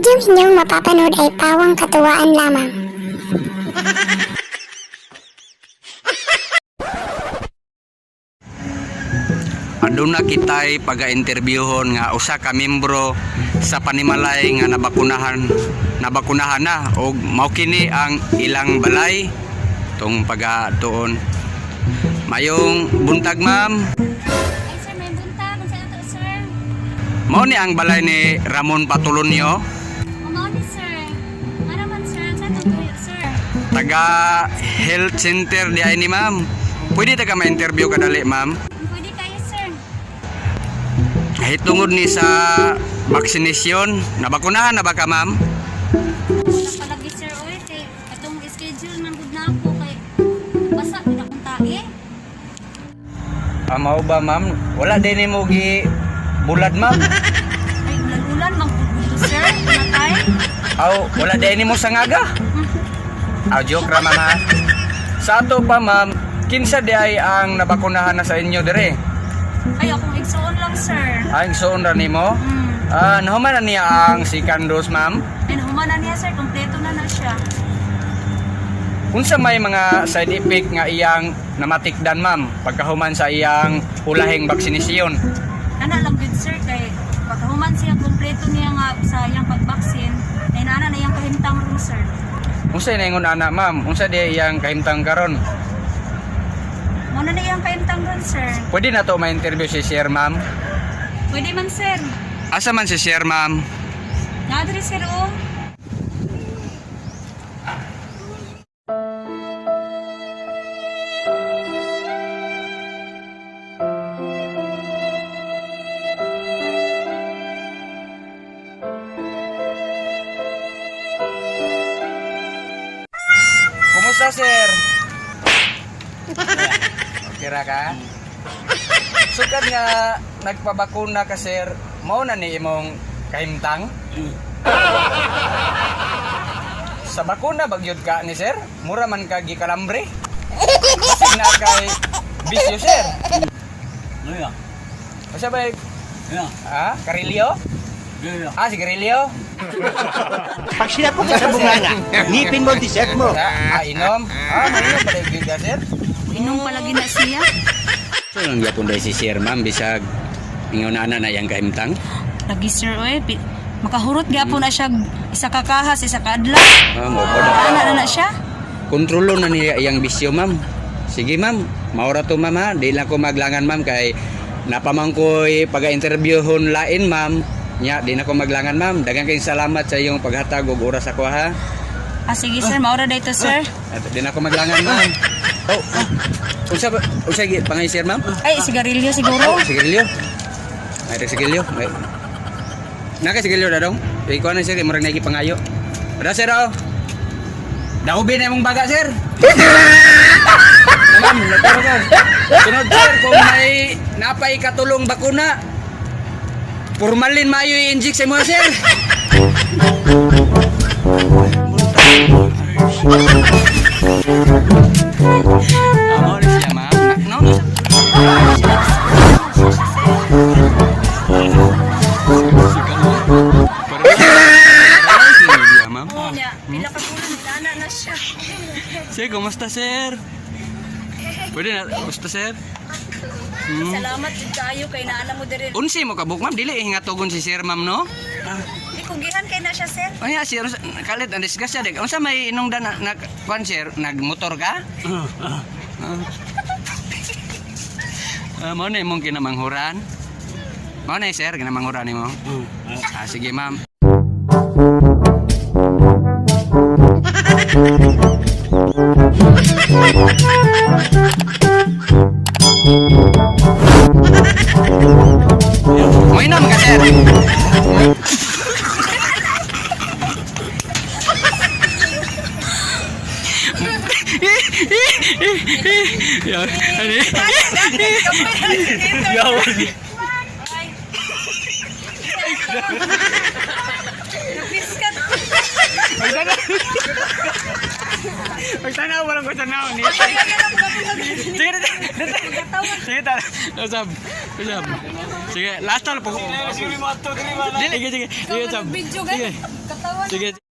video inyong mapapanood ay pawang katuwaan lamang. Aduna kitay paga-interviewon nga usa ka membro sa panimalay nga nabakunahan na og mao kini ang ilang balay tong pagatuon. Mayong buntag ma'am. Ay sir, may buntag sa ato sir. Mao ni ang balay ni Ramon Patulonio, Mao ni sir. Ano man sir, sa ato sir. taga health center di ay ni ma'am. Pwede ta ka ma-interview kadali ma'am. Pwede kayo sir. Hitungod ni sa vaccination, nabakunahan na ba ka ma'am? Palagi sir oy kay atong schedule man gud na ako kay basa pina kong tae. Mao ba ma'am? Wala din mo gi bulad ma'am. Ay ulan magbubuto sir. Natay. Aw, wala din mo sangaga. Aw, joke ra ma'am ha. Sa ato pa ma'am, kinsa di ay ang nabakunahan na sa inyo dire? Ay akong igsuon lang sir. Ay, suon ra nimo? Nahuman na niya ang second dose ma'am. And humana niya sir, kompleto na siya. Unsa may mga side effect nga iyang namatikdan ma'am pagkahuman sa iyang ulahing vaksinasyon? Ana lang good sir kay pagkahuman siya kompleto niya nga sa iyang pagbaksin ay naana na iyang kahimtang ron sir. Unsa ingon ana ma'am? Unsa di iyang kahimtang karon? Muna na iyang kahimtang ron sir. Pwede na to ma-interview si Sir ma'am. Pwede man sir. Asa man si Sir ma'am? Naadri sir o. Kumusta Sir? Okay ra ka? Sugad nga nagpabakuna ka Sir, mao na ni imong kahimtang? Sa bakuna bagyod ka ni Sir? Mura man ka gikalambre? Kasi na kay bisyo Sir. Iya. Asa ba? Iya. Karilyo? Iya. Si Karilyo? Pag sinapok ka sa bunganga, ngipin mo ang t-shirt mo. Inom? Mainom pala yung gilda Sir? Inom palagi na siya. So, nang yapon dahil si Sir ma'am, bisag ingon na na yung kahimtang? Lagi sir oy. Makahurot gyapon na siya isa ka kahas, isa ka adlaw. Mo pa daw. Ana na siya. Kontrolo na niya iyang bisyo ma'am. Sige ma'am, maura to ma'am ha. Di lang ko maglangan ma'am kay napamangkoy pag-interviewon lain ma'am. Nya, di na ko maglangan ma'am. Daghang kayong salamat sa iyong paghatag og oras ako ha. Sige sir, maura dito sir. Di na ko maglangan ma'am. Unsa pangay Sir ma'am? Ay, sigarilyo siguro. Sigarilyo. Ay, sigarilyo. Naka sigarilyo na dong. Ikaw na Sir, murag naiki pangayo. Ada Sir oh. Daubi na imong baga Sir. Ma'am, nataro ka. Sunod Sir, kung may napay katulong bakuna, formalin maayo i-inject sa mga Sir. Amo na siya ma'am. Pila ka bulan nilana na siya. Sir, kumusta Sir? Pwede na, kumusta Sir? Salamat jud kaayo kay naana mo diri. Unsi mo kabuk ma'am, dili hingatugon si Sir ma'am no? Ikugihan kay na siya sir. Ay, Sir, kalit ang disgrasya dik. Unsa may inungdan na kwan Sir, nagmotor ka? Mo na imong kinamanghuran. Mo na Sir, kinamanghuran nimo. Sige ma'am. May naman ka Sir. Ya, ani. Ya. Biskat. Pagtanaw, walang ko tanaw. Sige, sige, Usab. Sige, last na po. Sige, sige, sige, Usab. Video Sige, guys. Katawan. sige.